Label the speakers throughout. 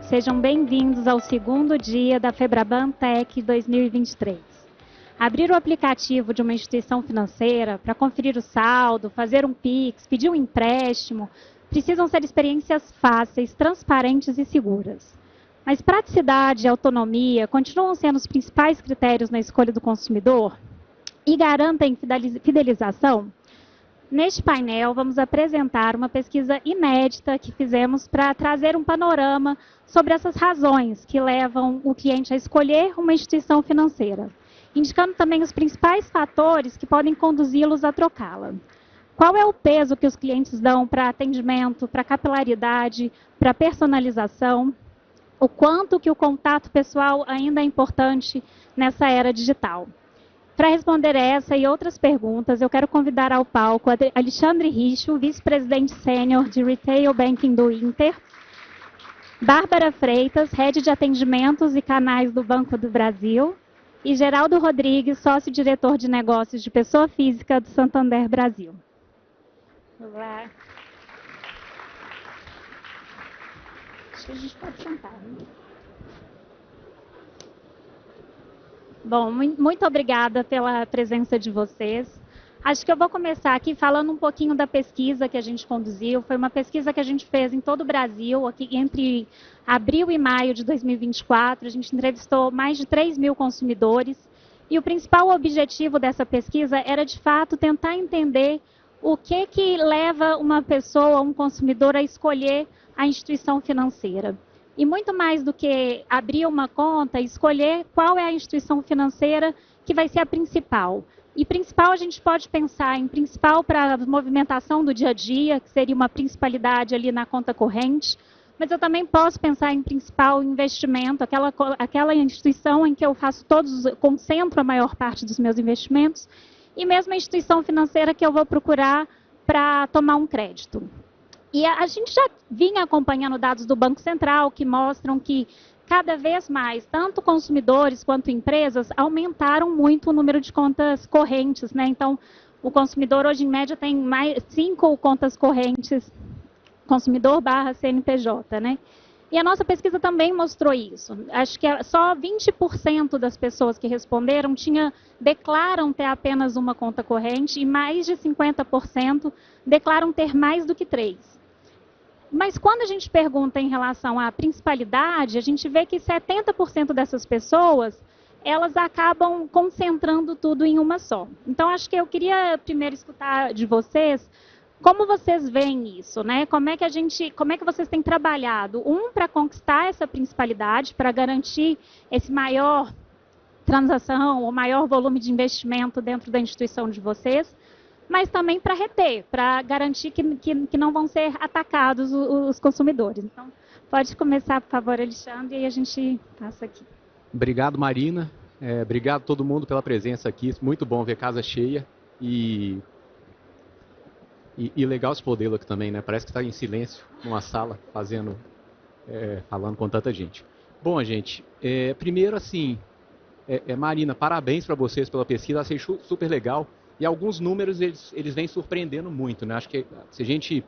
Speaker 1: sejam bem-vindos ao segundo dia da Febraban Tech 2023. Abrir o aplicativo de uma instituição financeira para conferir o saldo, fazer um Pix, pedir um empréstimo, precisam ser experiências fáceis, transparentes e seguras. Mas praticidade e autonomia continuam sendo os principais critérios na escolha do consumidor e garantem fidelização? Neste painel, vamos apresentar uma pesquisa inédita que fizemos para trazer um panorama sobre essas razões que levam o cliente a escolher uma instituição financeira, indicando também os principais fatores que podem conduzi-los a trocá-la. Qual é o peso que os clientes dão para atendimento, para capilaridade, para personalização? O quanto que o contato pessoal ainda é importante nessa era digital? Para responder essa e outras perguntas, eu quero convidar ao palco Alexandre Richo, vice-presidente sênior de Retail Banking do Inter, Bárbara Freitas, head de atendimentos e canais do Banco do Brasil, e Geraldo Rodrigues, sócio-diretor de negócios de pessoa física do Santander Brasil. Olá. Acho que a gente pode sentar, né? Bom, muito obrigada pela presença de vocês. Acho que eu vou começar aqui falando um pouquinho da pesquisa que a gente conduziu. Foi uma pesquisa que a gente fez em todo o Brasil, aqui entre abril e maio de 2024. A gente entrevistou mais de 3 mil consumidores. E o principal objetivo dessa pesquisa era, de fato, tentar entender o que leva uma pessoa, um consumidor, a escolher a instituição financeira. E muito mais do que abrir uma conta, escolher qual é a instituição financeira que vai ser a principal. E principal a gente pode pensar em principal para a movimentação do dia a dia, que seria uma principalidade ali na conta corrente, mas eu também posso pensar em principal investimento, aquela instituição em que eu concentro a maior parte dos meus investimentos, e mesmo a instituição financeira que eu vou procurar para tomar um crédito. E a gente já vinha acompanhando dados do Banco Central que mostram que cada vez mais, tanto consumidores quanto empresas, aumentaram muito o número de contas correntes, né? Então, o consumidor hoje, em média, tem mais 5 contas correntes, consumidor/CNPJ, né? E a nossa pesquisa também mostrou isso. Acho que só 20% das pessoas que responderam declaram ter apenas uma conta corrente e mais de 50% declaram ter mais do que 3. Mas quando a gente pergunta em relação à principalidade, a gente vê que 70% dessas pessoas, elas acabam concentrando tudo em uma só. Então, acho que eu queria primeiro escutar de vocês como vocês veem isso, né? Como é que vocês têm trabalhado, para conquistar essa principalidade, para garantir esse maior transação, ou maior volume de investimento dentro da instituição de vocês, mas também para reter, para garantir que não vão ser atacados os consumidores. Então, pode começar, por favor, Alexandre, e a gente passa aqui.
Speaker 2: Obrigado, Marina. Obrigado a todo mundo pela presença aqui. Muito bom ver casa cheia. E legal esse modelo aqui também, né? Parece que está em silêncio numa sala, falando com tanta gente. Bom, gente, primeiro, assim, Marina, parabéns para vocês pela pesquisa, achei super legal. E alguns números, eles vêm surpreendendo muito, né? Acho que se a gente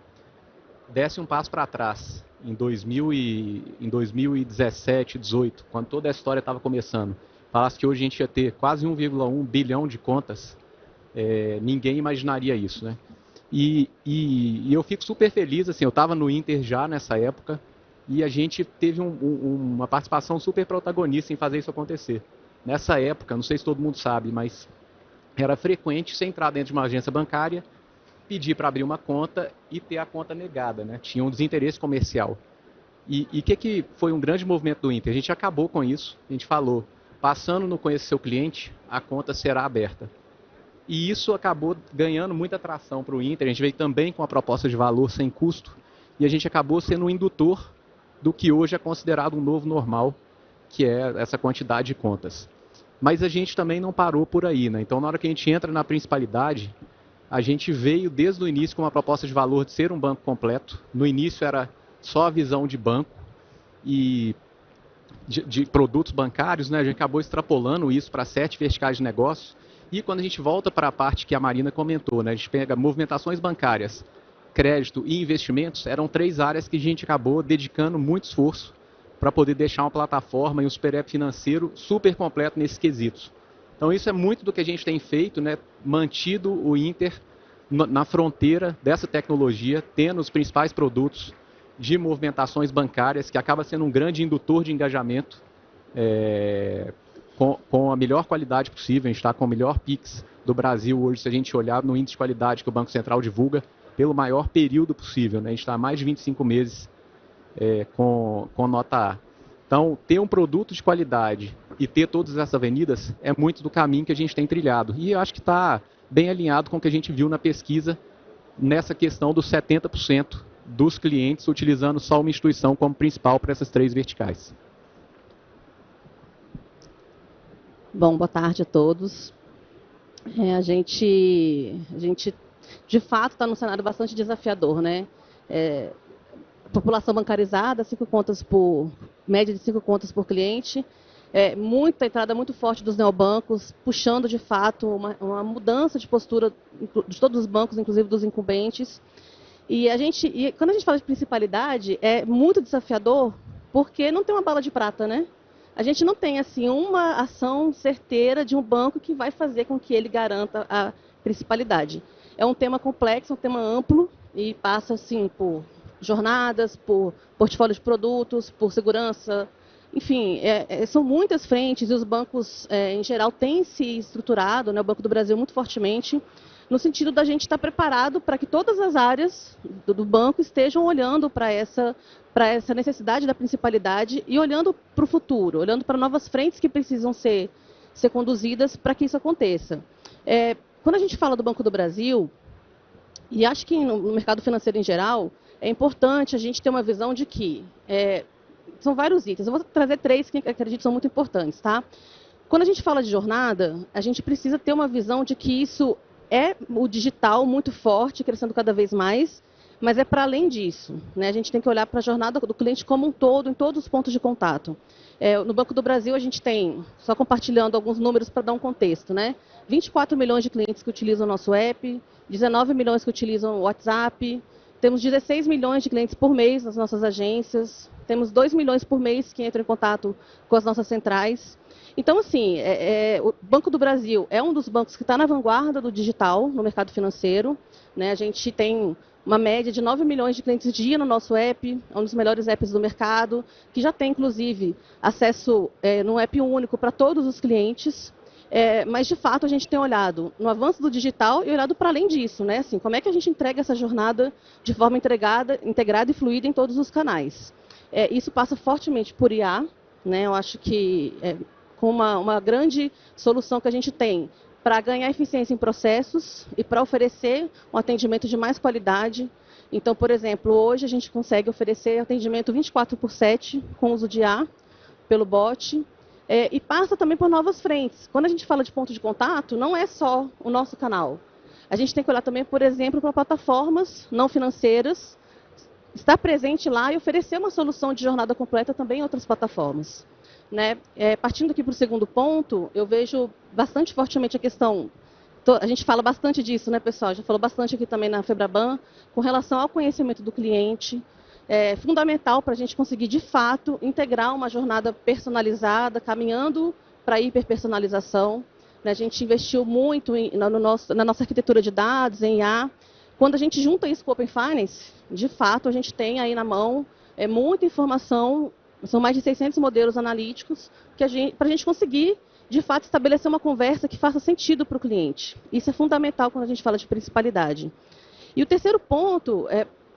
Speaker 2: desse um passo para trás, em 2017, 2018, quando toda a história estava começando, falasse que hoje a gente ia ter quase 1,1 bilhão de contas, ninguém imaginaria isso, né? E eu fico super feliz, assim, eu estava no Inter já nessa época, e a gente teve uma participação super protagonista em fazer isso acontecer. Nessa época, não sei se todo mundo sabe, mas era frequente você entrar dentro de uma agência bancária, pedir para abrir uma conta e ter a conta negada, né? Tinha um desinteresse comercial. E o que foi um grande movimento do Inter? A gente acabou com isso, a gente falou, passando no Conheça Seu Cliente, a conta será aberta. E isso acabou ganhando muita atração para o Inter, a gente veio também com a proposta de valor sem custo, e a gente acabou sendo um indutor do que hoje é considerado um novo normal, que é essa quantidade de contas. Mas a gente também não parou por aí, né? Então, na hora que a gente entra na principalidade, a gente veio desde o início com uma proposta de valor de ser um banco completo. No início era só a visão de banco e de produtos bancários, né? A gente acabou extrapolando isso para 7 verticais de negócio. E quando a gente volta para a parte que a Marina comentou, né? A gente pega movimentações bancárias, crédito e investimentos, eram 3 áreas que a gente acabou dedicando muito esforço para poder deixar uma plataforma e um super app financeiro super completo nesses quesitos. Então isso é muito do que a gente tem feito, né? Mantido o Inter na fronteira dessa tecnologia, tendo os principais produtos de movimentações bancárias, que acaba sendo um grande indutor de engajamento, com a melhor qualidade possível. A gente está com o melhor Pix do Brasil hoje, se a gente olhar no índice de qualidade que o Banco Central divulga, pelo maior período possível, né? A gente está há mais de 25 meses com nota A. Então, ter um produto de qualidade e ter todas essas avenidas é muito do caminho que a gente tem trilhado. E eu acho que está bem alinhado com o que a gente viu na pesquisa, nessa questão dos 70% dos clientes utilizando só uma instituição como principal para essas 3 verticais.
Speaker 3: Bom, boa tarde a todos. A gente, de fato, está num cenário bastante desafiador, né? População bancarizada, média de 5 contas por cliente, muita entrada muito forte dos neobancos, puxando, de fato, uma mudança de postura de todos os bancos, inclusive dos incumbentes. E quando a gente fala de principalidade, é muito desafiador, porque não tem uma bala de prata, né? A gente não tem, assim, uma ação certeira de um banco que vai fazer com que ele garanta a principalidade. É um tema complexo, um tema amplo, e passa, assim, por jornadas, por portfólio de produtos, por segurança, enfim, são muitas frentes, e os bancos, em geral, têm se estruturado, né, o Banco do Brasil muito fortemente, no sentido da gente estar preparado para que todas as áreas do banco estejam olhando para essa necessidade da principalidade e olhando para o futuro, olhando para novas frentes que precisam ser conduzidas para que isso aconteça. Quando a gente fala do Banco do Brasil, e acho que no mercado financeiro em geral, é importante a gente ter uma visão de que são vários itens. Eu vou trazer 3 que acredito são muito importantes, tá? Quando a gente fala de jornada, a gente precisa ter uma visão de que isso é o digital muito forte, crescendo cada vez mais, mas é para além disso, né? A gente tem que olhar para a jornada do cliente como um todo, em todos os pontos de contato. No Banco do Brasil, a gente tem, só compartilhando alguns números para dar um contexto, né? 24 milhões de clientes que utilizam o nosso app, 19 milhões que utilizam o WhatsApp, temos 16 milhões de clientes por mês nas nossas agências, temos 2 milhões por mês que entram em contato com as nossas centrais. Então, assim, o Banco do Brasil é um dos bancos que está na vanguarda do digital no mercado financeiro, né? A gente tem uma média de 9 milhões de clientes dia no nosso app, é um dos melhores apps do mercado, que já tem, inclusive, acesso num app único para todos os clientes. Mas, de fato, a gente tem olhado no avanço do digital e olhado para além disso, né? Assim, como é que a gente entrega essa jornada de forma integrada e fluida em todos os canais. Isso passa fortemente por IA, né? Eu acho que com uma grande solução que a gente tem para ganhar eficiência em processos e para oferecer um atendimento de mais qualidade. Então, por exemplo, hoje a gente consegue oferecer atendimento 24/7 com uso de IA pelo bot, e passa também por novas frentes. Quando a gente fala de ponto de contato, não é só o nosso canal. A gente tem que olhar também, por exemplo, para plataformas não financeiras, estar presente lá e oferecer uma solução de jornada completa também em outras plataformas. Né? Partindo aqui para o segundo ponto, eu vejo bastante fortemente a questão, a gente fala bastante disso, né, pessoal? Já falou bastante aqui também na Febraban, com relação ao conhecimento do cliente. É fundamental para a gente conseguir, de fato, integrar uma jornada personalizada, caminhando para a hiperpersonalização. A gente investiu muito na nossa arquitetura de dados, em IA. Quando a gente junta isso com o Open Finance, de fato, a gente tem aí na mão muita informação. São mais de 600 modelos analíticos para a gente conseguir, de fato, estabelecer uma conversa que faça sentido para o cliente. Isso é fundamental quando a gente fala de principalidade. E o terceiro ponto,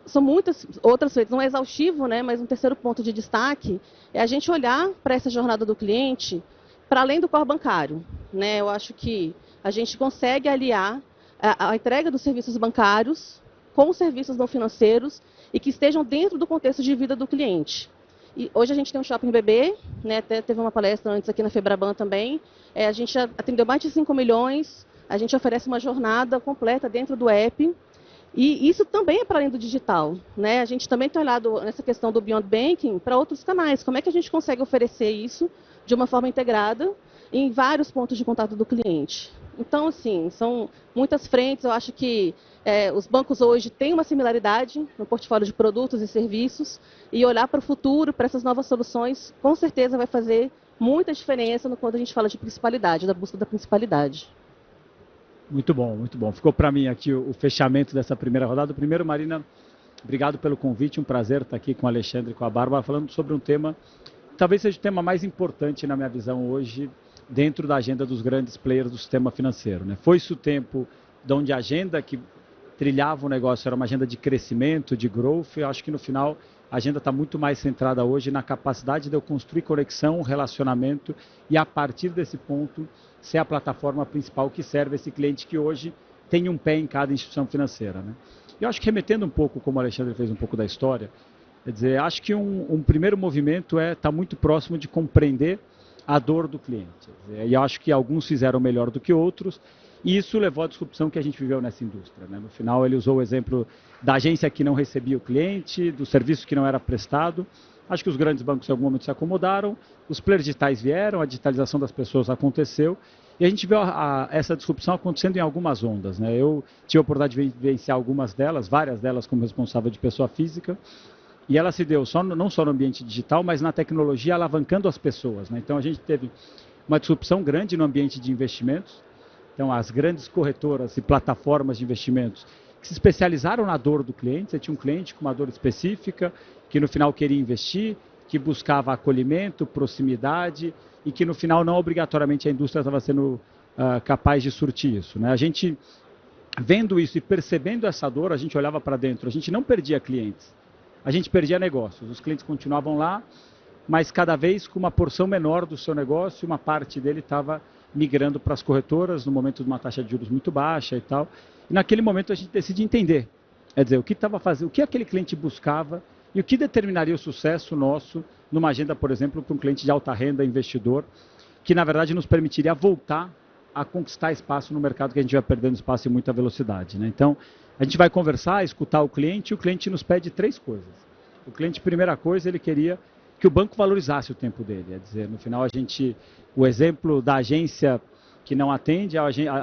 Speaker 3: são muitas outras coisas, não é exaustivo, né, mas um terceiro ponto de destaque é a gente olhar para essa jornada do cliente para além do core bancário. Né? Eu acho que a gente consegue aliar a entrega dos serviços bancários com os serviços não financeiros e que estejam dentro do contexto de vida do cliente. E hoje a gente tem um shopping bebê, né? Até teve uma palestra antes aqui na Febraban também. A gente já atendeu mais de 5 milhões, a gente oferece uma jornada completa dentro do app. E isso também é para além do digital. Né? A gente também tem olhado nessa questão do Beyond Banking para outros canais. Como é que a gente consegue oferecer isso de uma forma integrada em vários pontos de contato do cliente? Então, assim, são muitas frentes. Eu acho que os bancos hoje têm uma similaridade no portfólio de produtos e serviços, e olhar para o futuro, para essas novas soluções, com certeza vai fazer muita diferença quando a gente fala de principalidade, da busca da principalidade.
Speaker 4: Muito bom, muito bom. Ficou para mim aqui o fechamento dessa primeira rodada. Primeiro, Marina, obrigado pelo convite, um prazer estar aqui com o Alexandre e com a Bárbara, falando sobre um tema, talvez seja o tema mais importante na minha visão hoje, dentro da agenda dos grandes players do sistema financeiro, né? Foi-se o tempo de onde a agenda que trilhava o negócio era uma agenda de crescimento, de growth. Eu acho que no final a agenda está muito mais centrada hoje na capacidade de eu construir conexão, relacionamento e a partir desse ponto ser a plataforma principal que serve esse cliente que hoje tem um pé em cada instituição financeira, né? Eu acho que remetendo um pouco, como o Alexandre fez um pouco da história, quer dizer, acho que um primeiro movimento estar muito próximo de compreender a dor do cliente. E eu acho que alguns fizeram melhor do que outros, e isso levou à disrupção que a gente viveu nessa indústria, né? No final, ele usou o exemplo da agência que não recebia o cliente, do serviço que não era prestado. Acho que os grandes bancos em algum momento se acomodaram, os players digitais vieram, a digitalização das pessoas aconteceu, e a gente viu essa disrupção acontecendo em algumas ondas, né? Eu tive a oportunidade de vivenciar algumas delas, várias delas como responsável de pessoa física, e ela se deu não só no ambiente digital, mas na tecnologia alavancando as pessoas, né? Então a gente teve uma disrupção grande no ambiente de investimentos. Então as grandes corretoras e plataformas de investimentos que se especializaram na dor do cliente. Você tinha um cliente com uma dor específica, que no final queria investir, que buscava acolhimento, proximidade e que no final não obrigatoriamente a indústria estava sendo capaz de surtir isso, né? A gente vendo isso e percebendo essa dor, a gente olhava para dentro, a gente não perdia clientes. A gente perdia negócios, os clientes continuavam lá, mas cada vez com uma porção menor do seu negócio, uma parte dele estava migrando para as corretoras, no momento de uma taxa de juros muito baixa e tal. E naquele momento a gente decide entender, quer dizer, o que estava fazendo, o que aquele cliente buscava e o que determinaria o sucesso nosso numa agenda, por exemplo, para um cliente de alta renda, investidor, que na verdade nos permitiria voltar a conquistar espaço no mercado que a gente vai perdendo espaço em muita velocidade, né? Então, a gente vai conversar, escutar o cliente, e o cliente nos pede 3 coisas. O cliente, primeira coisa, ele queria que o banco valorizasse o tempo dele. Quer dizer, no final, o exemplo da agência que não atende é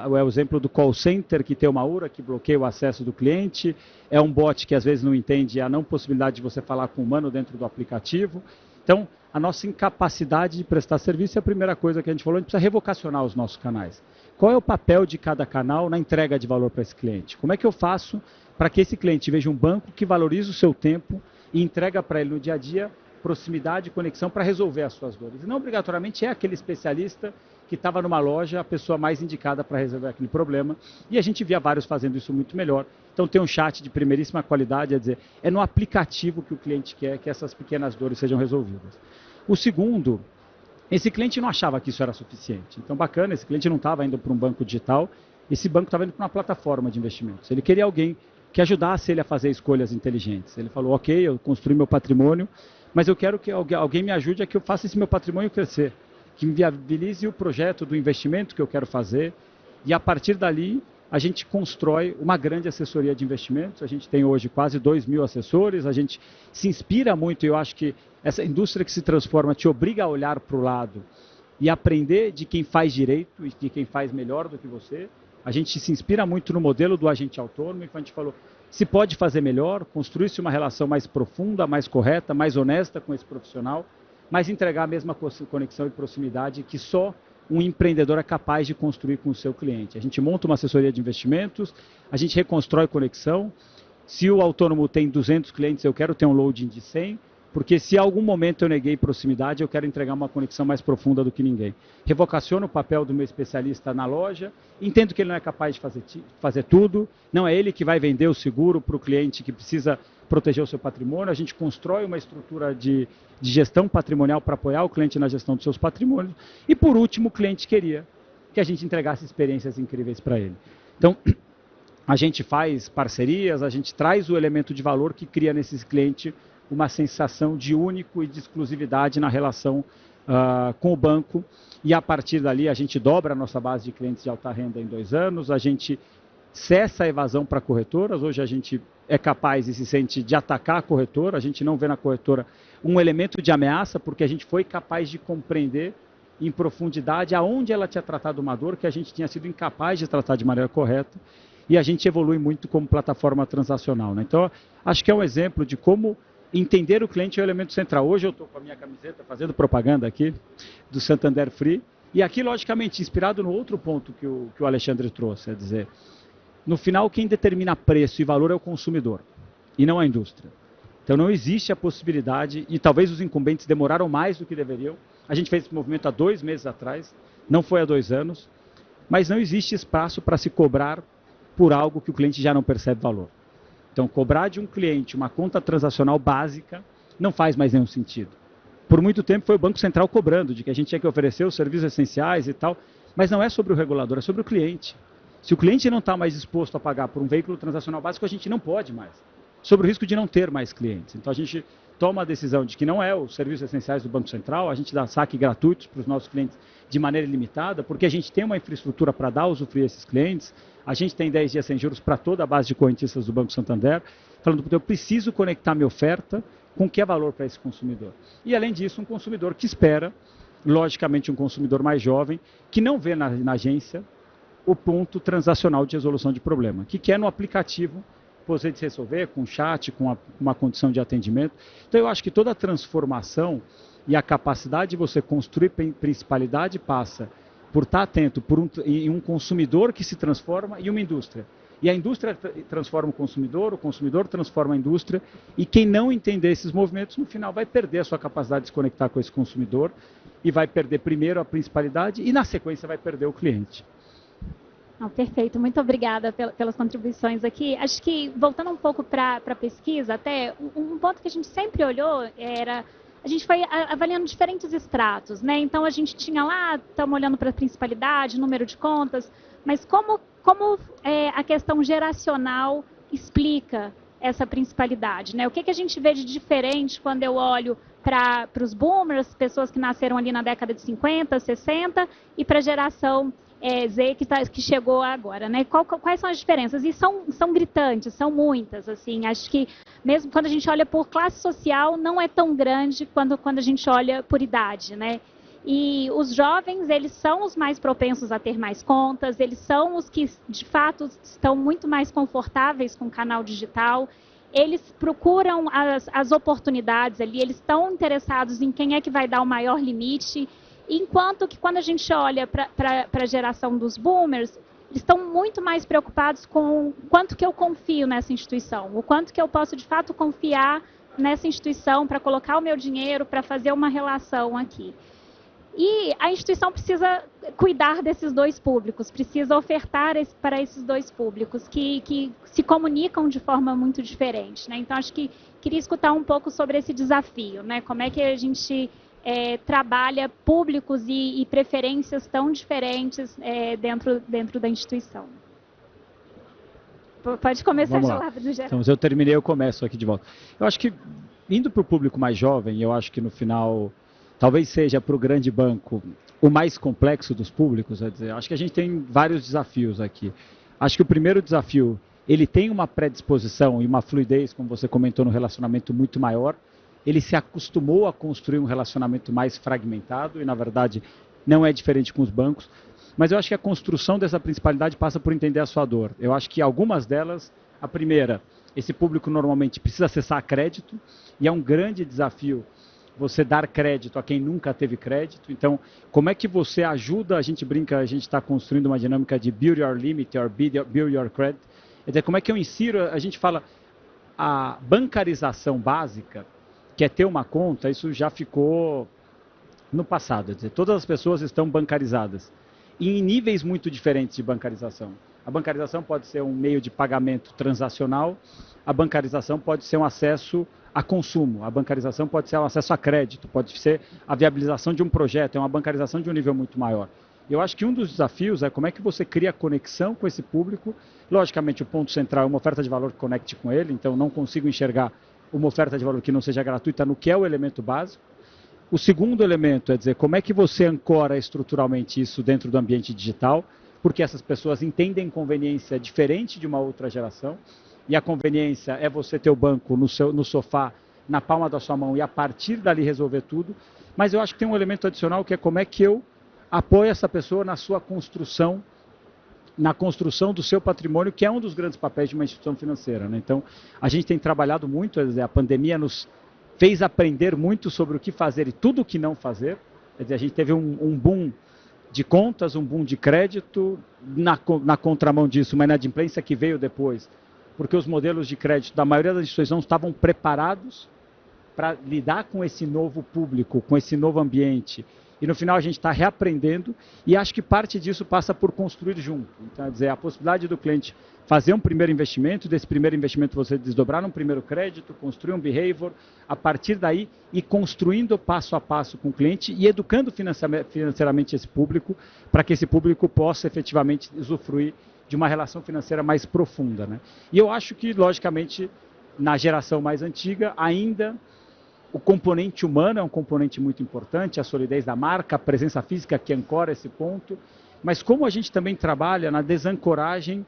Speaker 4: o exemplo do call center que tem uma URA que bloqueia o acesso do cliente, é um bot que às vezes não entende a não possibilidade de você falar com o humano dentro do aplicativo. Então, a nossa incapacidade de prestar serviço é a primeira coisa que a gente falou, a gente precisa revocacionar os nossos canais. Qual é o papel de cada canal na entrega de valor para esse cliente? Como é que eu faço para que esse cliente veja um banco que valoriza o seu tempo e entrega para ele no dia a dia proximidade e conexão para resolver as suas dores? E não obrigatoriamente é aquele especialista que estava numa loja, a pessoa mais indicada para resolver aquele problema. E a gente via vários fazendo isso muito melhor. Então tem um chat de primeiríssima qualidade, é dizer, é no aplicativo que o cliente quer que essas pequenas dores sejam resolvidas. O segundo, esse cliente não achava que isso era suficiente. Então, bacana, esse cliente não estava indo para um banco digital, esse banco estava indo para uma plataforma de investimentos. Ele queria alguém que ajudasse ele a fazer escolhas inteligentes. Ele falou, ok, eu construí meu patrimônio, mas eu quero que alguém me ajude a que eu faça esse meu patrimônio crescer, que me viabilize o projeto do investimento que eu quero fazer, e a partir dali a gente constrói uma grande assessoria de investimentos. A gente tem hoje quase 2.000 assessores, a gente se inspira muito, e eu acho que essa indústria que se transforma te obriga a olhar para o lado e aprender de quem faz direito e de quem faz melhor do que você. A gente se inspira muito no modelo do agente autônomo, e a gente falou, se pode fazer melhor, construir-se uma relação mais profunda, mais correta, mais honesta com esse profissional, mas entregar a mesma conexão e proximidade que só um empreendedor é capaz de construir com o seu cliente. A gente monta uma assessoria de investimentos, a gente reconstrói conexão. Se o autônomo tem 200 clientes, eu quero ter um loading de 100, porque se em algum momento eu neguei proximidade, eu quero entregar uma conexão mais profunda do que ninguém. Revocaciono o papel do meu especialista na loja, entendo que ele não é capaz de fazer tudo, não é ele que vai vender o seguro para o cliente que precisa proteger o seu patrimônio. A gente constrói uma estrutura de gestão patrimonial para apoiar o cliente na gestão dos seus patrimônios. E por último, o cliente queria que a gente entregasse experiências incríveis para ele. Então, a gente faz parcerias, a gente traz o elemento de valor que cria nesse cliente uma sensação de único e de exclusividade na relação com o banco, e a partir dali a gente dobra a nossa base de clientes de alta renda em 2 anos, a gente cessa a evasão para corretoras. Hoje a gente é capaz e se sente de atacar a corretora, a gente não vê na corretora um elemento de ameaça, porque a gente foi capaz de compreender em profundidade aonde ela tinha tratado uma dor que a gente tinha sido incapaz de tratar de maneira correta, e a gente evolui muito como plataforma transacional, né? Então, acho que é um exemplo de como entender o cliente é o elemento central. Hoje eu estou com a minha camiseta fazendo propaganda aqui do Santander Free, e aqui, logicamente, inspirado no outro ponto que o Alexandre trouxe, é dizer, no final, quem determina preço e valor é o consumidor, e não a indústria. Então, não existe a possibilidade, e talvez os incumbentes demoraram mais do que deveriam. A gente fez esse movimento há 2 meses atrás, não foi há 2 anos, mas não existe espaço para se cobrar por algo que o cliente já não percebe valor. Então, cobrar de um cliente uma conta transacional básica não faz mais nenhum sentido. Por muito tempo foi o Banco Central cobrando de que a gente tinha que oferecer os serviços essenciais e tal, mas não é sobre o regulador, é sobre o cliente. Se o cliente não está mais disposto a pagar por um veículo transacional básico, a gente não pode mais. Sobre o risco de não ter mais clientes. Então, a gente toma a decisão de que não é os serviços essenciais do Banco Central, a gente dá saque gratuitos para os nossos clientes de maneira ilimitada, porque a gente tem uma infraestrutura para dar usufruir esses clientes, a gente tem 10 dias sem juros para toda a base de correntistas do Banco Santander, falando que eu preciso conectar minha oferta com o que é valor para esse consumidor. E, além disso, um consumidor que espera, logicamente um consumidor mais jovem, que não vê na agência o ponto transacional de resolução de problema, que quer no aplicativo você de resolver, com chat, com uma condição de atendimento. Então, eu acho que toda a transformação e a capacidade de você construir principalidade passa por estar atento em um consumidor que se transforma e uma indústria. E a indústria transforma o consumidor transforma a indústria, e quem não entender esses movimentos, no final, vai perder a sua capacidade de se conectar com esse consumidor e vai perder primeiro a principalidade e, na sequência, vai perder o cliente.
Speaker 1: Não, perfeito, muito obrigada pelas contribuições aqui. Acho que, voltando um pouco para a pesquisa, até um ponto que a gente sempre olhou era, a gente foi avaliando diferentes estratos, né? Então, a gente tinha lá, estamos olhando para a principalidade, número de contas, mas como a questão geracional explica essa principalidade, né? O que a gente vê de diferente quando eu olho para os boomers, pessoas que nasceram ali na década de 50, 60, e para a geração Z que chegou agora, né? Quais são as diferenças? E são gritantes, são muitas, assim. Acho que mesmo quando a gente olha por classe social, não é tão grande quando a gente olha por idade, né? E os jovens, eles são os mais propensos a ter mais contas, eles são os que, de fato, estão muito mais confortáveis com o canal digital, eles procuram as oportunidades ali, eles estão interessados em quem é que vai dar o maior limite, enquanto que quando a gente olha para a geração dos boomers, eles estão muito mais preocupados com o quanto que eu confio nessa instituição, o quanto que eu posso, de fato, confiar nessa instituição para colocar o meu dinheiro, para fazer uma relação aqui. E a instituição precisa cuidar desses dois públicos, precisa ofertar para esses dois públicos que se comunicam de forma muito diferente, né? Então, acho que queria escutar um pouco sobre esse desafio, né? Como é que a gente trabalha públicos e preferências tão diferentes dentro da instituição. Pode começar, no geral.
Speaker 4: Então, se eu terminei, eu começo aqui de volta. Eu acho que, indo para o público mais jovem, eu acho que no final, talvez seja para o grande banco o mais complexo dos públicos, quer dizer, acho que a gente tem vários desafios aqui. Acho que o primeiro desafio, ele tem uma predisposição e uma fluidez, como você comentou, no relacionamento muito maior. Ele se acostumou a construir um relacionamento mais fragmentado e, na verdade, não é diferente com os bancos. Mas eu acho que a construção dessa principalidade passa por entender a sua dor. Eu acho que algumas delas, a primeira, esse público normalmente precisa acessar crédito, e é um grande desafio você dar crédito a quem nunca teve crédito. Então, como é que você ajuda, a gente brinca, a gente está construindo uma dinâmica de build your limit or build your credit. Quer dizer, como é que eu insiro, a gente fala, a bancarização básica, que é ter uma conta, isso já ficou no passado. Quer dizer, todas as pessoas estão bancarizadas, e em níveis muito diferentes de bancarização. A bancarização pode ser um meio de pagamento transacional, a bancarização pode ser um acesso a consumo, a bancarização pode ser um acesso a crédito, pode ser a viabilização de um projeto, é uma bancarização de um nível muito maior. Eu acho que um dos desafios é como é que você cria conexão com esse público. Logicamente, o ponto central é uma oferta de valor que conecte com ele, então não consigo enxergar uma oferta de valor que não seja gratuita no que é o elemento básico. O segundo elemento é dizer como é que você ancora estruturalmente isso dentro do ambiente digital, porque essas pessoas entendem conveniência diferente de uma outra geração, e a conveniência é você ter o banco no sofá, na palma da sua mão e a partir dali resolver tudo, mas eu acho que tem um elemento adicional que é como é que eu apoio essa pessoa na sua construção, na construção do seu patrimônio, que é um dos grandes papéis de uma instituição financeira, né? Então, a gente tem trabalhado muito, a pandemia nos fez aprender muito sobre o que fazer e tudo o que não fazer. Quer dizer, a gente teve um boom de contas, um boom de crédito, na contramão disso, uma inadimplência que veio depois, porque os modelos de crédito da maioria das instituições não estavam preparados para lidar com esse novo público, com esse novo ambiente. E no final a gente está reaprendendo e acho que parte disso passa por construir junto. Então, quer dizer, a possibilidade do cliente fazer um primeiro investimento, desse primeiro investimento você desdobrar num primeiro crédito, construir um behavior, a partir daí ir construindo passo a passo com o cliente e educando financeiramente esse público, para que esse público possa efetivamente usufruir de uma relação financeira mais profunda, né? E eu acho que, logicamente, na geração mais antiga, ainda o componente humano é um componente muito importante, a solidez da marca, a presença física que ancora esse ponto, mas como a gente também trabalha na desancoragem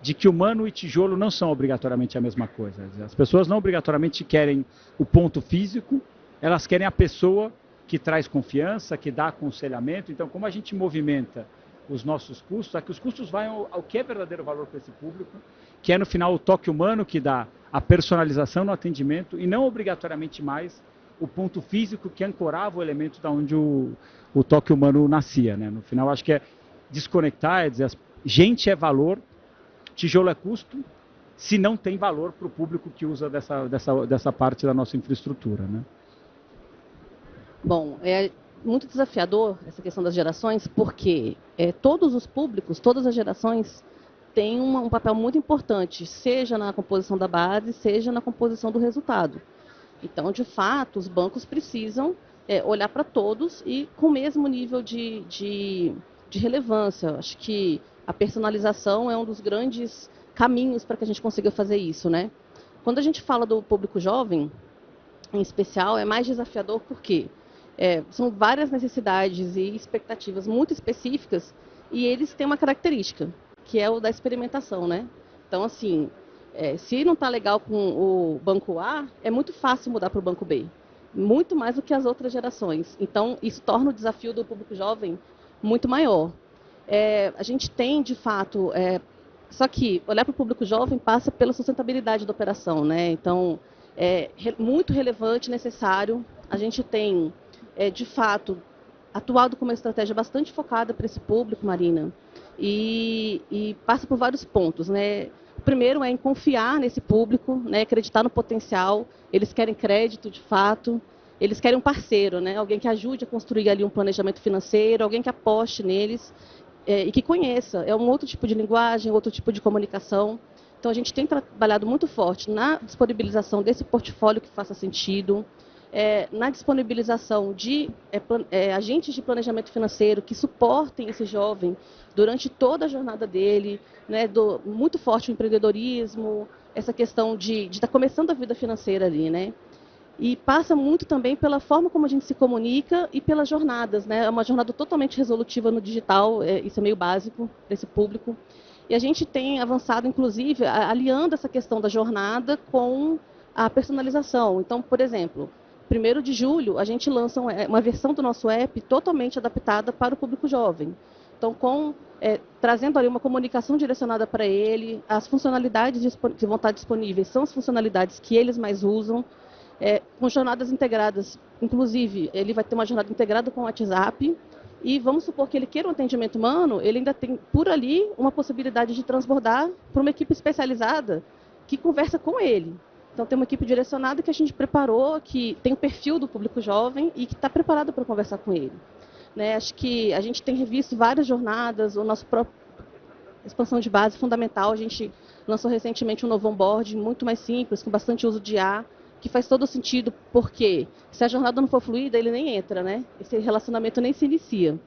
Speaker 4: de que humano e tijolo não são obrigatoriamente a mesma coisa. As pessoas não obrigatoriamente querem o ponto físico, elas querem a pessoa que traz confiança, que dá aconselhamento. Então, como a gente movimenta os nossos custos, é que os custos vão ao que é verdadeiro valor para esse público, que é no final o toque humano que dá a personalização no atendimento e não obrigatoriamente mais o ponto físico que ancorava o elemento da onde o toque humano nascia, né? No final, acho que é desconectar, é dizer, gente é valor, tijolo é custo, se não tem valor para o público que usa dessa parte da nossa infraestrutura, né?
Speaker 3: Bom, é muito desafiador essa questão das gerações, porque todos os públicos, todas as gerações têm um papel muito importante, seja na composição da base, seja na composição do resultado. Então, de fato, os bancos precisam olhar para todos e com o mesmo nível de relevância. Acho que a personalização é um dos grandes caminhos para que a gente consiga fazer isso, né? Quando a gente fala do público jovem, em especial, é mais desafiador porque são várias necessidades e expectativas muito específicas e eles têm uma característica, que é o da experimentação, né? Então, assim, se não está legal com o banco A, é muito fácil mudar para o banco B, muito mais do que as outras gerações. Então, isso torna o desafio do público jovem muito maior. A gente tem, de fato, só que olhar para o público jovem passa pela sustentabilidade da operação, né? Então, muito relevante, necessário. A gente tem, de fato, atuado com uma estratégia bastante focada para esse público, Marina, e passa por vários pontos, né? O primeiro é em confiar nesse público, né? Acreditar no potencial. Eles querem crédito, de fato. Eles querem um parceiro, né? Alguém que ajude a construir ali um planejamento financeiro, alguém que aposte neles e que conheça. É um outro tipo de linguagem, outro tipo de comunicação. Então, a gente tem trabalhado muito forte na disponibilização desse portfólio que faça sentido, na disponibilização de agentes de planejamento financeiro que suportem esse jovem durante toda a jornada dele, né, muito forte o empreendedorismo, essa questão de estar começando a vida financeira ali, né? E passa muito também pela forma como a gente se comunica e pelas jornadas, né? É uma jornada totalmente resolutiva no digital, isso é meio básico para esse público. E a gente tem avançado, inclusive, aliando essa questão da jornada com a personalização. Então, por exemplo, 1º de julho, a gente lança uma versão do nosso app totalmente adaptada para o público jovem. Então, trazendo ali uma comunicação direcionada para ele, as funcionalidades que vão estar disponíveis são as funcionalidades que eles mais usam, com jornadas integradas. Inclusive, ele vai ter uma jornada integrada com o WhatsApp, e vamos supor que ele queira um atendimento humano, ele ainda tem, por ali, uma possibilidade de transbordar para uma equipe especializada que conversa com ele. Então, tem uma equipe direcionada que a gente preparou, que tem o perfil do público jovem e que está preparada para conversar com ele. Né? Acho que a gente tem revisto várias jornadas, o nosso próprio expansão de base fundamental, a gente lançou recentemente um novo onboard muito mais simples, com bastante uso de IA, que faz todo sentido, porque se a jornada não for fluida, ele nem entra, né? Esse relacionamento nem se inicia.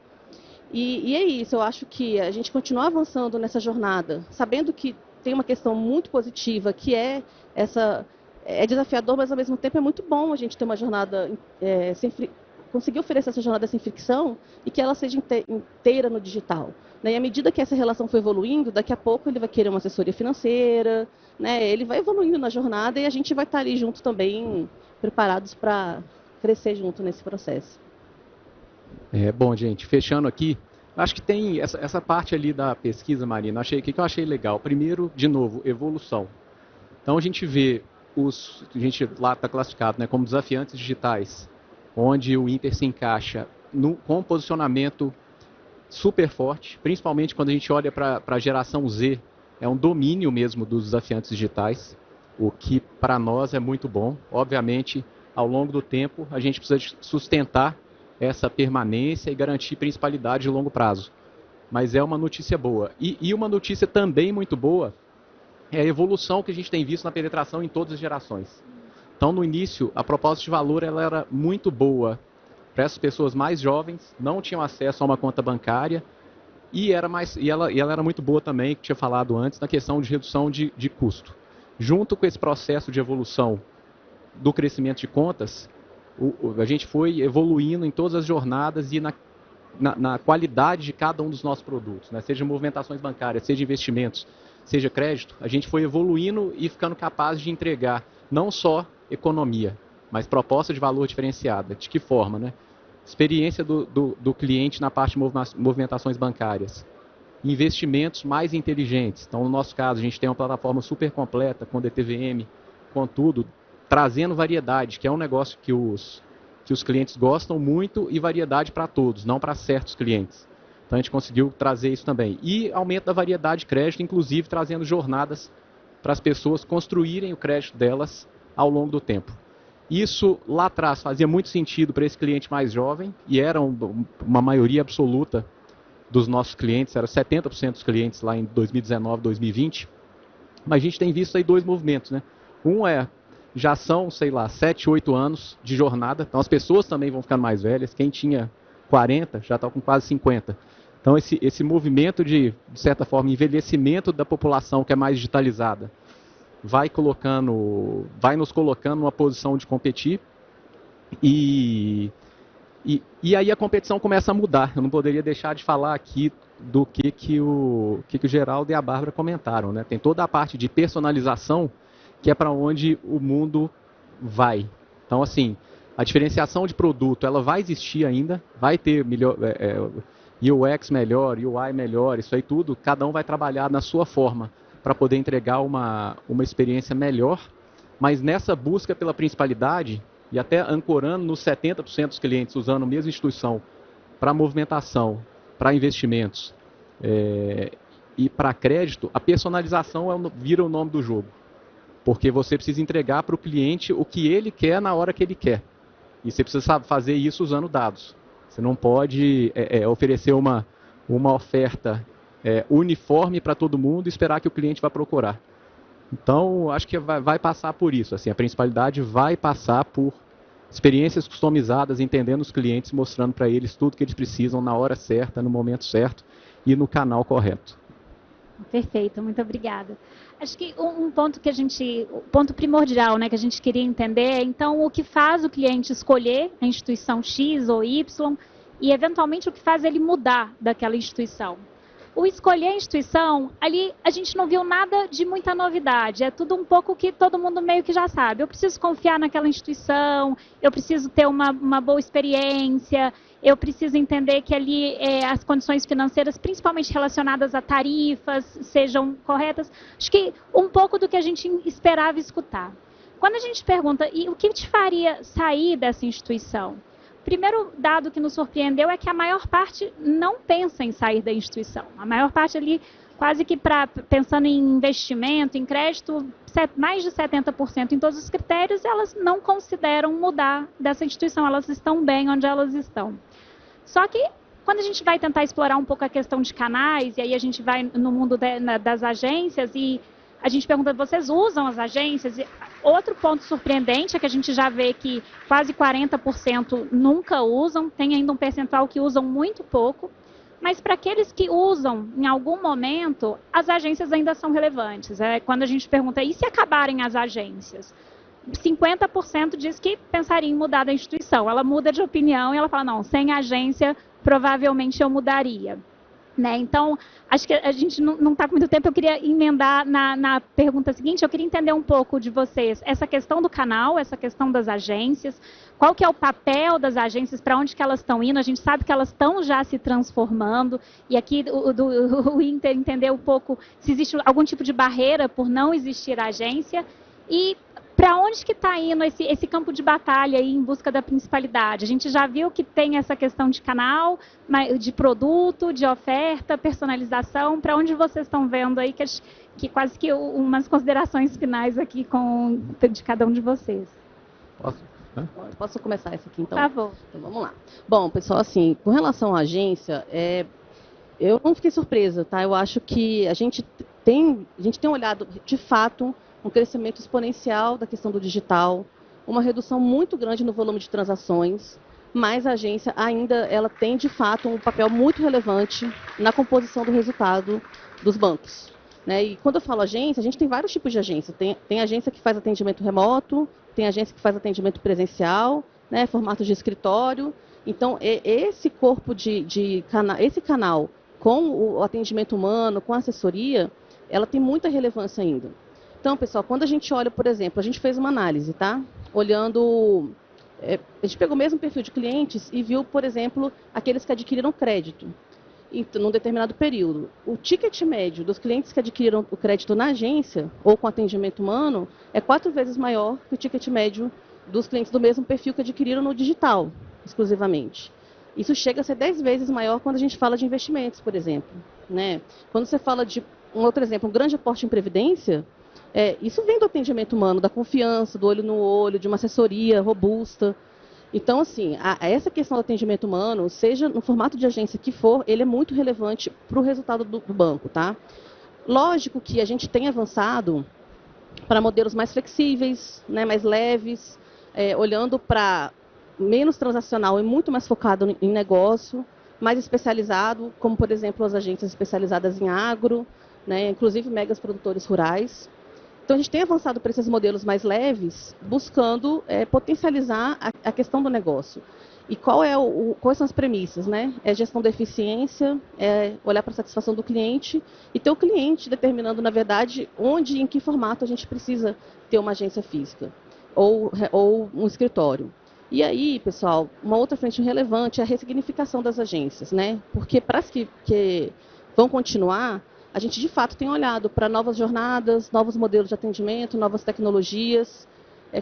Speaker 3: E é isso, eu acho que a gente continuar avançando nessa jornada, sabendo que tem uma questão muito positiva, que é desafiador, mas ao mesmo tempo é muito bom a gente ter uma jornada conseguir oferecer essa jornada sem fricção e que ela seja inteira no digital. Né? E à medida que essa relação for evoluindo, daqui a pouco ele vai querer uma assessoria financeira, né? Ele vai evoluindo na jornada e a gente vai estar ali junto também, preparados para crescer junto nesse processo.
Speaker 2: Bom, gente, fechando aqui, acho que tem essa parte ali da pesquisa, Marina, o que eu achei legal. Primeiro, de novo, evolução. Então a gente vê a gente lá está classificado, né, como desafiantes digitais, onde o Inter se encaixa com um posicionamento super forte, principalmente quando a gente olha para a geração Z, é um domínio mesmo dos desafiantes digitais, o que para nós é muito bom. Obviamente, ao longo do tempo, a gente precisa sustentar essa permanência e garantir principalidade de longo prazo. Mas é uma notícia boa. E uma notícia também muito boa é a evolução que a gente tem visto na penetração em todas as gerações. Então, no início, a proposta de valor ela era muito boa para essas pessoas mais jovens, não tinham acesso a uma conta bancária, e ela era muito boa também, que tinha falado antes, na questão de redução de custo. Junto com esse processo de evolução do crescimento de contas, a gente foi evoluindo em todas as jornadas e na qualidade de cada um dos nossos produtos, né? Seja movimentações bancárias, seja investimentos, seja crédito, a gente foi evoluindo e ficando capaz de entregar não só economia, mas proposta de valor diferenciada. De que forma, né? Experiência do cliente na parte de movimentações bancárias. Investimentos mais inteligentes. Então, no nosso caso, a gente tem uma plataforma super completa, com DTVM, com tudo, trazendo variedade, que é um negócio que os clientes gostam muito, e variedade para todos, não para certos clientes. Então, a gente conseguiu trazer isso também. E aumento da variedade de crédito, inclusive trazendo jornadas para as pessoas construírem o crédito delas ao longo do tempo. Isso, lá atrás, fazia muito sentido para esse cliente mais jovem, e era uma maioria absoluta dos nossos clientes, era 70% dos clientes lá em 2019, 2020. Mas a gente tem visto aí dois movimentos, né? Já são, sei lá, 7, 8 anos de jornada, então as pessoas também vão ficando mais velhas, quem tinha 40 já está com quase 50. Então esse movimento de certa forma, envelhecimento da população que é mais digitalizada, vai nos colocando numa posição de competir, e aí a competição começa a mudar. Eu não poderia deixar de falar aqui do que o Geraldo e a Bárbara comentaram, né? Tem toda a parte de personalização, que é para onde o mundo vai. Então, assim, a diferenciação de produto, ela vai existir ainda, vai ter UX melhor, UI melhor, isso aí tudo, cada um vai trabalhar na sua forma para poder entregar uma experiência melhor, mas nessa busca pela principalidade, e até ancorando nos 70% dos clientes usando a mesma instituição para movimentação, para investimentos e para crédito, a personalização vira o nome do jogo. Porque você precisa entregar para o cliente o que ele quer na hora que ele quer. E você precisa fazer isso usando dados. Você não pode oferecer uma oferta uniforme para todo mundo e esperar que o cliente vá procurar. Então, acho que vai passar por isso. Assim, a principalidade vai passar por experiências customizadas, entendendo os clientes, mostrando para eles tudo que eles precisam na hora certa, no momento certo e no canal correto.
Speaker 1: Perfeito, muito obrigada. Acho que um ponto o ponto primordial, né, que a gente queria entender é, então, o que faz o cliente escolher a instituição X ou Y e, eventualmente, o que faz ele mudar daquela instituição. O escolher a instituição, ali a gente não viu nada de muita novidade, é tudo um pouco que todo mundo meio que já sabe. Eu preciso confiar naquela instituição, eu preciso ter uma boa experiência, eu preciso entender que ali as condições financeiras, principalmente relacionadas a tarifas, sejam corretas. Acho que um pouco do que a gente esperava escutar. Quando a gente pergunta, e o que te faria sair dessa instituição? O primeiro dado que nos surpreendeu é que a maior parte não pensa em sair da instituição. A maior parte ali, quase que pensando em investimento, em crédito, mais de 70% em todos os critérios, elas não consideram mudar dessa instituição, elas estão bem onde elas estão. Só que, quando a gente vai tentar explorar um pouco a questão de canais, e aí a gente vai no mundo das agências, e a gente pergunta, vocês usam as agências? E outro ponto surpreendente é que a gente já vê que quase 40% nunca usam, tem ainda um percentual que usam muito pouco, mas para aqueles que usam em algum momento, as agências ainda são relevantes. Quando a gente pergunta, e se acabarem as agências? 50% diz que pensaria em mudar da instituição. Ela muda de opinião e ela fala, não, sem agência, provavelmente eu mudaria. Né? Então, acho que a gente não está com muito tempo, eu queria emendar na pergunta seguinte, eu queria entender um pouco de vocês, essa questão do canal, essa questão das agências, qual que é o papel das agências, para onde que elas estão indo, a gente sabe que elas estão já se transformando, e aqui o Inter entender um pouco se existe algum tipo de barreira por não existir agência, e para onde que está indo esse campo de batalha aí em busca da principalidade? A gente já viu que tem essa questão de canal, de produto, de oferta, personalização. Para onde vocês estão vendo aí que quase que umas considerações finais aqui de cada um de vocês?
Speaker 3: Posso começar essa aqui, então?
Speaker 1: Por favor.
Speaker 3: Então, vamos lá. Bom, pessoal, assim, com relação à agência, eu não fiquei surpresa, tá? Eu acho que a gente tem olhado, de fato, um crescimento exponencial da questão do digital, uma redução muito grande no volume de transações, mas a agência ainda ela tem, de fato, um papel muito relevante na composição do resultado dos bancos. Né? E quando eu falo agência, a gente tem vários tipos de agência. Tem agência que faz atendimento remoto, tem agência que faz atendimento presencial, né, formato de escritório. Então, esse corpo esse canal com o atendimento humano, com a assessoria, ela tem muita relevância ainda. Então, pessoal, quando a gente olha, por exemplo, a gente fez uma análise, tá? Olhando, a gente pegou o mesmo perfil de clientes e viu, por exemplo, aqueles que adquiriram crédito num determinado período. O ticket médio dos clientes que adquiriram o crédito na agência ou com atendimento humano é 4 vezes maior que o ticket médio dos clientes do mesmo perfil que adquiriram no digital, exclusivamente. Isso chega a ser 10 vezes maior quando a gente fala de investimentos, por exemplo. Né? Quando você fala de, um outro exemplo, um grande aporte em previdência, isso vem do atendimento humano, da confiança, do olho no olho, de uma assessoria robusta. Então, assim, essa questão do atendimento humano, seja no formato de agência que for, ele é muito relevante para o resultado do banco, tá? Lógico que a gente tem avançado para modelos mais flexíveis, né, mais leves, olhando para menos transacional e muito mais focado em negócio, mais especializado, como, por exemplo, as agências especializadas em agro, né, inclusive megas produtores rurais. Então, a gente tem avançado para esses modelos mais leves, buscando potencializar a questão do negócio. E quais são as premissas? Né? É gestão da eficiência, olhar para a satisfação do cliente e ter o cliente determinando, na verdade, onde e em que formato a gente precisa ter uma agência física ou um escritório. E aí, pessoal, uma outra frente relevante é a ressignificação das agências. Né? Porque para as que vão continuar, a gente, de fato, tem olhado para novas jornadas, novos modelos de atendimento, novas tecnologias.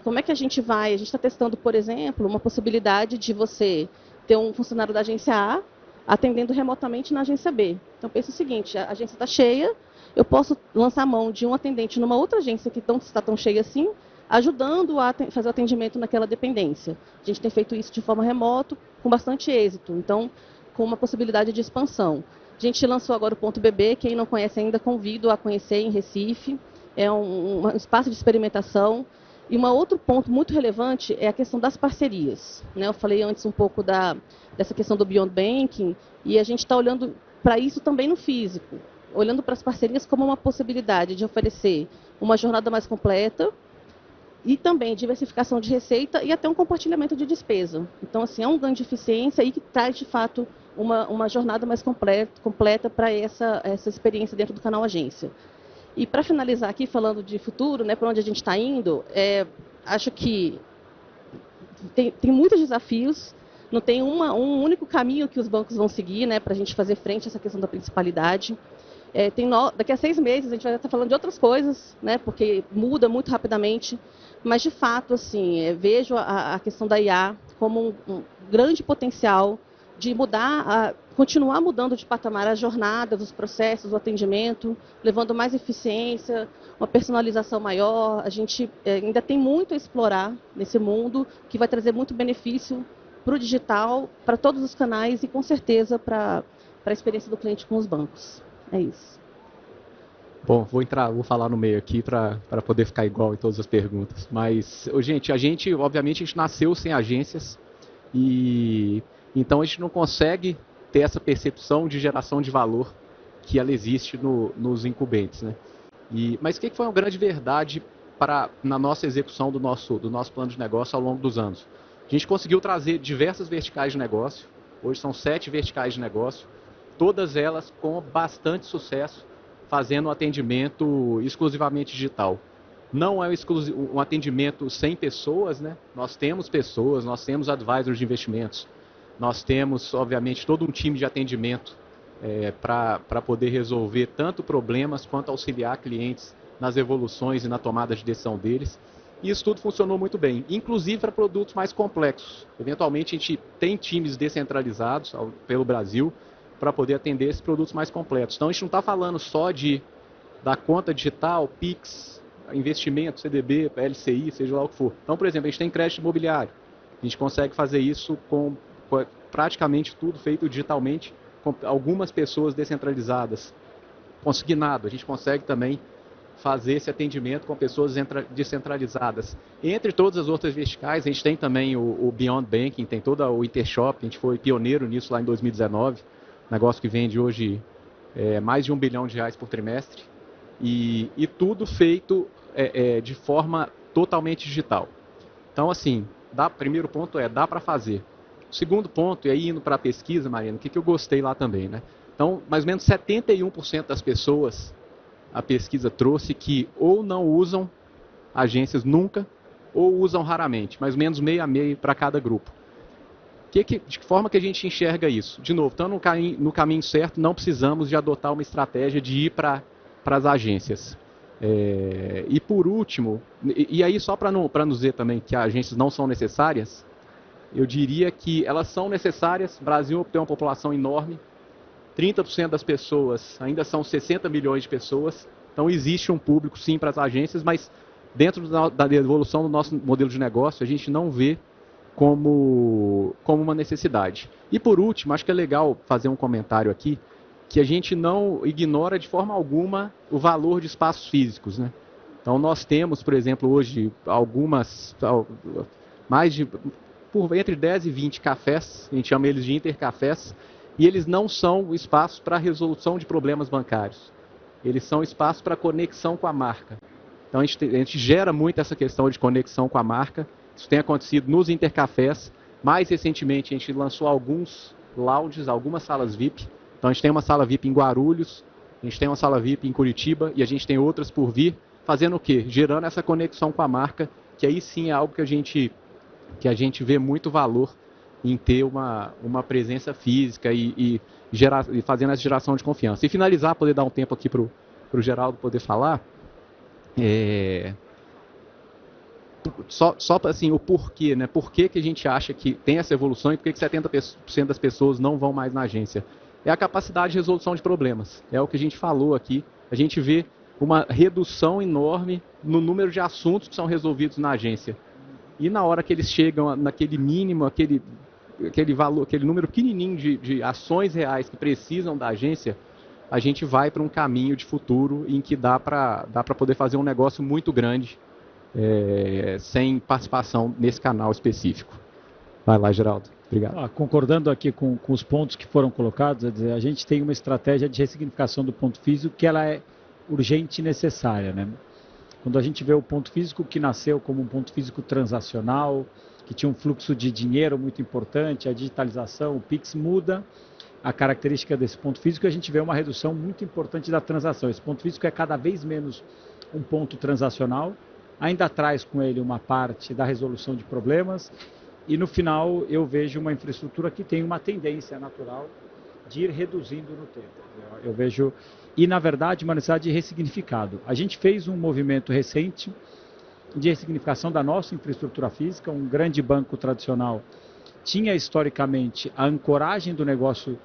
Speaker 3: Como é que a gente está testando, por exemplo, uma possibilidade de você ter um funcionário da agência A atendendo remotamente na agência B. Então, pensa o seguinte, a agência está cheia, eu posso lançar a mão de um atendente numa outra agência que não está tão cheia assim, ajudando a fazer o atendimento naquela dependência. A gente tem feito isso de forma remota, com bastante êxito, então, com uma possibilidade de expansão. A gente lançou agora o Ponto BB, quem não conhece ainda, convido a conhecer em Recife. É um espaço de experimentação. E um outro ponto muito relevante é a questão das parcerias. Né? Eu falei antes um pouco dessa questão do Beyond Banking, e a gente está olhando para isso também no físico, olhando para as parcerias como uma possibilidade de oferecer uma jornada mais completa e também diversificação de receita e até um compartilhamento de despesa. Então, assim, é um ganho de eficiência e que traz, de fato, uma jornada mais completa para essa experiência dentro do canal agência. E para finalizar aqui, falando de futuro, né, para onde a gente está indo, acho que tem muitos desafios, não tem um único caminho que os bancos vão seguir, né, para a gente fazer frente a essa questão da principalidade. Daqui a 6 meses a gente vai estar falando de outras coisas, né, porque muda muito rapidamente, mas de fato, assim, vejo a questão da IA como um grande potencial de continuar mudando de patamar a jornada, os processos, o atendimento, levando mais eficiência, uma personalização maior. A gente ainda tem muito a explorar nesse mundo, que vai trazer muito benefício para o digital, para todos os canais e, com certeza, para a experiência do cliente com os bancos. É isso.
Speaker 2: Bom, vou falar no meio aqui para poder ficar igual em todas as perguntas. Mas, gente, obviamente, a gente nasceu sem agências e então a gente não consegue ter essa percepção de geração de valor que ela existe nos incumbentes, né? Mas o que foi uma grande verdade na nossa execução do nosso plano de negócio ao longo dos anos? A gente conseguiu trazer diversas verticais de negócio, hoje são 7 verticais de negócio, todas elas com bastante sucesso, fazendo um atendimento exclusivamente digital. Não é um atendimento sem pessoas, né? Nós temos pessoas, nós temos advisors de investimentos, nós temos, obviamente, todo um time de atendimento para poder resolver tanto problemas quanto auxiliar clientes nas evoluções e na tomada de decisão deles. E isso tudo funcionou muito bem, inclusive para produtos mais complexos. Eventualmente, a gente tem times descentralizados pelo Brasil para poder atender esses produtos mais complexos. Então, a gente não está falando só da conta digital, PIX, investimento, CDB, LCI, seja lá o que for. Então, por exemplo, a gente tem crédito imobiliário. A gente consegue fazer isso com praticamente tudo feito digitalmente, com algumas pessoas descentralizadas. Consignado, a gente consegue também fazer esse atendimento com pessoas descentralizadas. Entre todas as outras verticais, a gente tem também o Beyond Banking, tem todo o Intershop, a gente foi pioneiro nisso lá em 2019, negócio que vende hoje mais de R$1 bilhão por trimestre, e tudo feito de forma totalmente digital. Então, assim, primeiro ponto dá para fazer. O segundo ponto, e aí indo para a pesquisa, Marina, o que eu gostei lá também, né? Então, mais ou menos 71% das pessoas, a pesquisa trouxe que ou não usam agências nunca, ou usam raramente, mais ou menos meio a meio para cada grupo. De que forma que a gente enxerga isso? De novo, estando no caminho certo, não precisamos de adotar uma estratégia de ir para as agências. E por último, e aí só para não dizer também que as agências não são necessárias, eu diria que elas são necessárias. O Brasil tem uma população enorme, 30% das pessoas ainda são 60 milhões de pessoas, então existe um público sim para as agências, mas dentro da evolução do nosso modelo de negócio, a gente não vê como uma necessidade. E por último, acho que é legal fazer um comentário aqui, que a gente não ignora de forma alguma o valor de espaços físicos, né? Então nós temos, por exemplo, hoje entre 10 e 20 cafés, a gente chama eles de intercafés, e eles não são espaços para resolução de problemas bancários. Eles são espaços para conexão com a marca. Então a gente gera muito essa questão de conexão com a marca. Isso tem acontecido nos intercafés. Mais recentemente a gente lançou alguns lounges, algumas salas VIP. Então a gente tem uma sala VIP em Guarulhos, a gente tem uma sala VIP em Curitiba e a gente tem outras por vir. Fazendo o quê? Gerando essa conexão com a marca, que aí sim é algo que a gente vê muito valor em ter uma presença física e fazendo essa geração de confiança. E finalizar, poder dar um tempo aqui para o Geraldo poder falar, só assim, o porquê, né? Por que a gente acha que tem essa evolução e por que 70% das pessoas não vão mais na agência? É a capacidade de resolução de problemas. É o que a gente falou aqui. A gente vê uma redução enorme no número de assuntos que são resolvidos na agência. E na hora que eles chegam naquele mínimo, aquele valor, aquele número pequenininho de ações reais que precisam da agência, a gente vai para um caminho de futuro em que dá para poder fazer um negócio muito grande sem participação nesse canal específico. Vai lá, Geraldo. Obrigado.
Speaker 4: Concordando aqui com os pontos que foram colocados, a gente tem uma estratégia de ressignificação do ponto físico que ela é urgente e necessária, né? Quando a gente vê o ponto físico que nasceu como um ponto físico transacional, que tinha um fluxo de dinheiro muito importante, a digitalização, o PIX muda a característica desse ponto físico e a gente vê uma redução muito importante da transação. Esse ponto físico é cada vez menos um ponto transacional, ainda traz com ele uma parte da resolução de problemas e no final eu vejo uma infraestrutura que tem uma tendência natural de ir reduzindo no tempo. Eu vejo, e na verdade, uma necessidade de ressignificado. A gente fez um movimento recente de ressignificação da nossa infraestrutura física. Um grande banco tradicional tinha historicamente a ancoragem do negócio,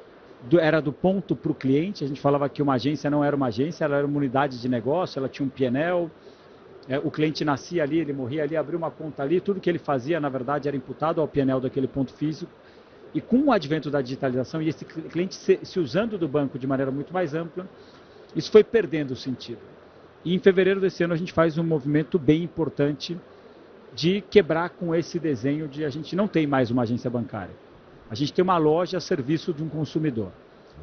Speaker 4: era do ponto para o cliente. A gente falava que uma agência não era uma agência, ela era uma unidade de negócio, ela tinha um P&L, o cliente nascia ali, ele morria ali, abriu uma conta ali, tudo que ele fazia, na verdade, era imputado ao P&L daquele ponto físico. E com o advento da digitalização e esse cliente se usando do banco de maneira muito mais ampla, isso foi perdendo o sentido. E em fevereiro desse ano a gente faz um movimento bem importante de quebrar com esse desenho de a gente não tem mais uma agência bancária. A gente tem uma loja a serviço de um consumidor.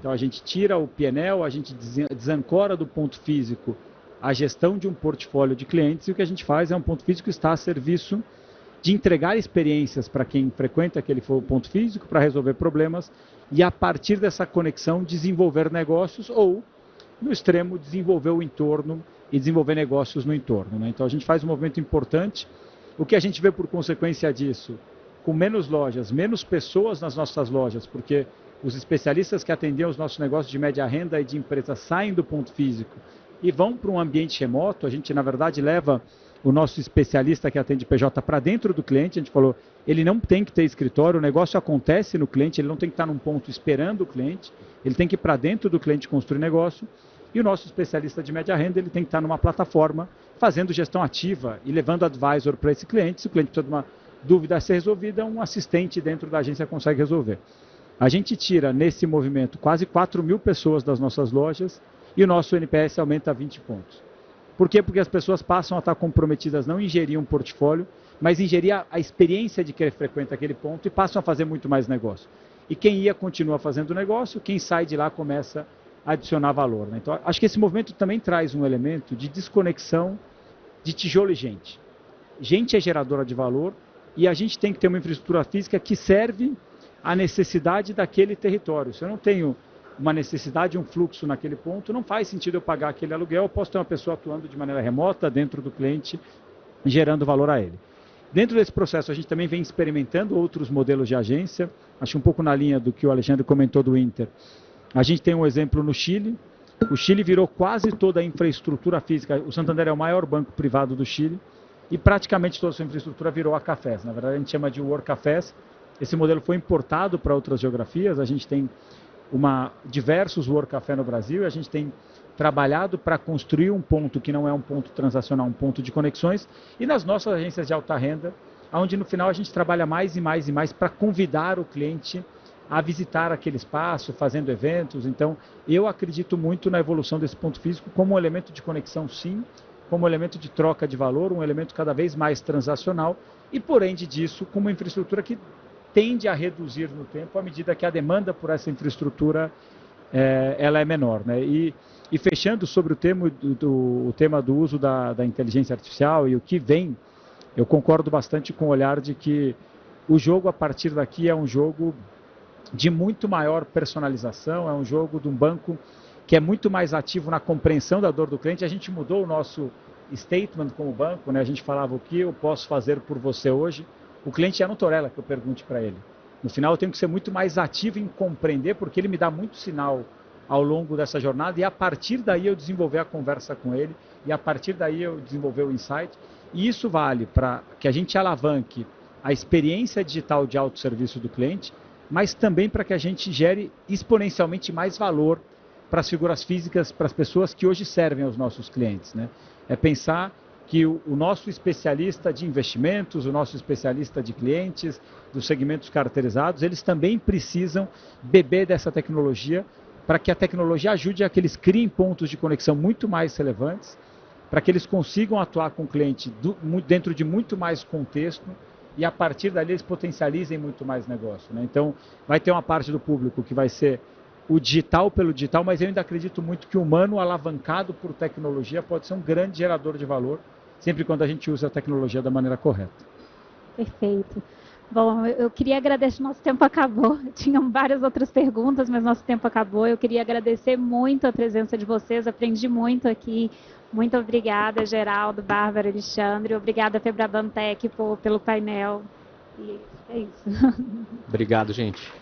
Speaker 4: Então a gente tira o P&L, a gente desancora do ponto físico a gestão de um portfólio de clientes e o que a gente faz é um ponto físico que está a serviço de entregar experiências para quem frequenta aquele ponto físico, para resolver problemas, e a partir dessa conexão desenvolver negócios ou, no extremo, desenvolver o entorno e desenvolver negócios no entorno, né? Então a gente faz um movimento importante. O que a gente vê por consequência disso? Com menos lojas, menos pessoas nas nossas lojas, porque os especialistas que atendiam os nossos negócios de média renda e de empresa saem do ponto físico e vão para um ambiente remoto. A gente, na verdade, leva o nosso especialista que atende PJ para dentro do cliente. A gente falou, ele não tem que ter escritório, o negócio acontece no cliente, ele não tem que estar num ponto esperando o cliente, ele tem que ir para dentro do cliente construir negócio. E o nosso especialista de média renda, ele tem que estar numa plataforma fazendo gestão ativa e levando advisor para esse cliente. Se o cliente precisa de uma dúvida a ser resolvida, um assistente dentro da agência consegue resolver. A gente tira nesse movimento quase 4.000 pessoas das nossas lojas e o nosso NPS aumenta a 20 pontos. Por quê? Porque as pessoas passam a estar comprometidas não em gerir um portfólio, mas em gerir a experiência de quem frequenta aquele ponto e passam a fazer muito mais negócio. E quem ia continua fazendo negócio, quem sai de lá começa a adicionar valor, né? Então, acho que esse movimento também traz um elemento de desconexão de tijolo e gente. Gente é geradora de valor e a gente tem que ter uma infraestrutura física que serve à necessidade daquele território. Se eu não tenho uma necessidade, um fluxo naquele ponto, não faz sentido eu pagar aquele aluguel. Eu posso ter uma pessoa atuando de maneira remota dentro do cliente, gerando valor a ele. Dentro desse processo, a gente também vem experimentando outros modelos de agência. Acho um pouco na linha do que o Alexandre comentou do Inter. A gente tem um exemplo no Chile. O Chile virou quase toda a infraestrutura física. O Santander é o maior banco privado do Chile e praticamente toda a sua infraestrutura virou a cafés. Na verdade, a gente chama de World Cafés. Esse modelo foi importado para outras geografias. A gente tem diversos World Café no Brasil e a gente tem trabalhado para construir um ponto que não é um ponto transacional, um ponto de conexões. E nas nossas agências de alta renda, onde no final a gente trabalha mais e mais e mais para convidar o cliente a visitar aquele espaço, fazendo eventos. Então, eu acredito muito na evolução desse ponto físico como um elemento de conexão, sim, como um elemento de troca de valor, um elemento cada vez mais transacional e, por ende disso, com uma infraestrutura que tende a reduzir no tempo à medida que a demanda por essa infraestrutura ela é menor, né? E fechando sobre o tema do uso da inteligência artificial e o que vem, eu concordo bastante com o olhar de que o jogo a partir daqui é um jogo de muito maior personalização, é um jogo de um banco que é muito mais ativo na compreensão da dor do cliente. A gente mudou o nosso statement como banco, né? A gente falava o que eu posso fazer por você hoje. O cliente já não tolera que eu pergunte para ele. No final eu tenho que ser muito mais ativo em compreender, porque ele me dá muito sinal ao longo dessa jornada e a partir daí eu desenvolver a conversa com ele e a partir daí eu desenvolver o insight. E isso vale para que a gente alavanque a experiência digital de autosserviço do cliente, mas também para que a gente gere exponencialmente mais valor para as figuras físicas, para as pessoas que hoje servem aos nossos clientes, né? É pensar que o nosso especialista de investimentos, o nosso especialista de clientes, dos segmentos caracterizados, eles também precisam beber dessa tecnologia para que a tecnologia ajude a que eles criem pontos de conexão muito mais relevantes, para que eles consigam atuar com o cliente dentro de muito mais contexto e a partir dali eles potencializem muito mais negócio, né? Então, vai ter uma parte do público que vai ser o digital pelo digital, mas eu ainda acredito muito que o humano alavancado por tecnologia pode ser um grande gerador de valor, sempre quando a gente usa a tecnologia da maneira correta.
Speaker 1: Perfeito. Bom, eu queria agradecer, nosso tempo acabou. Tinham várias outras perguntas, mas nosso tempo acabou. Eu queria agradecer muito a presença de vocês, aprendi muito aqui. Muito obrigada, Geraldo, Bárbara, Alexandre. Obrigada, Febraban Tech, pelo painel. E é isso.
Speaker 2: Obrigado, gente.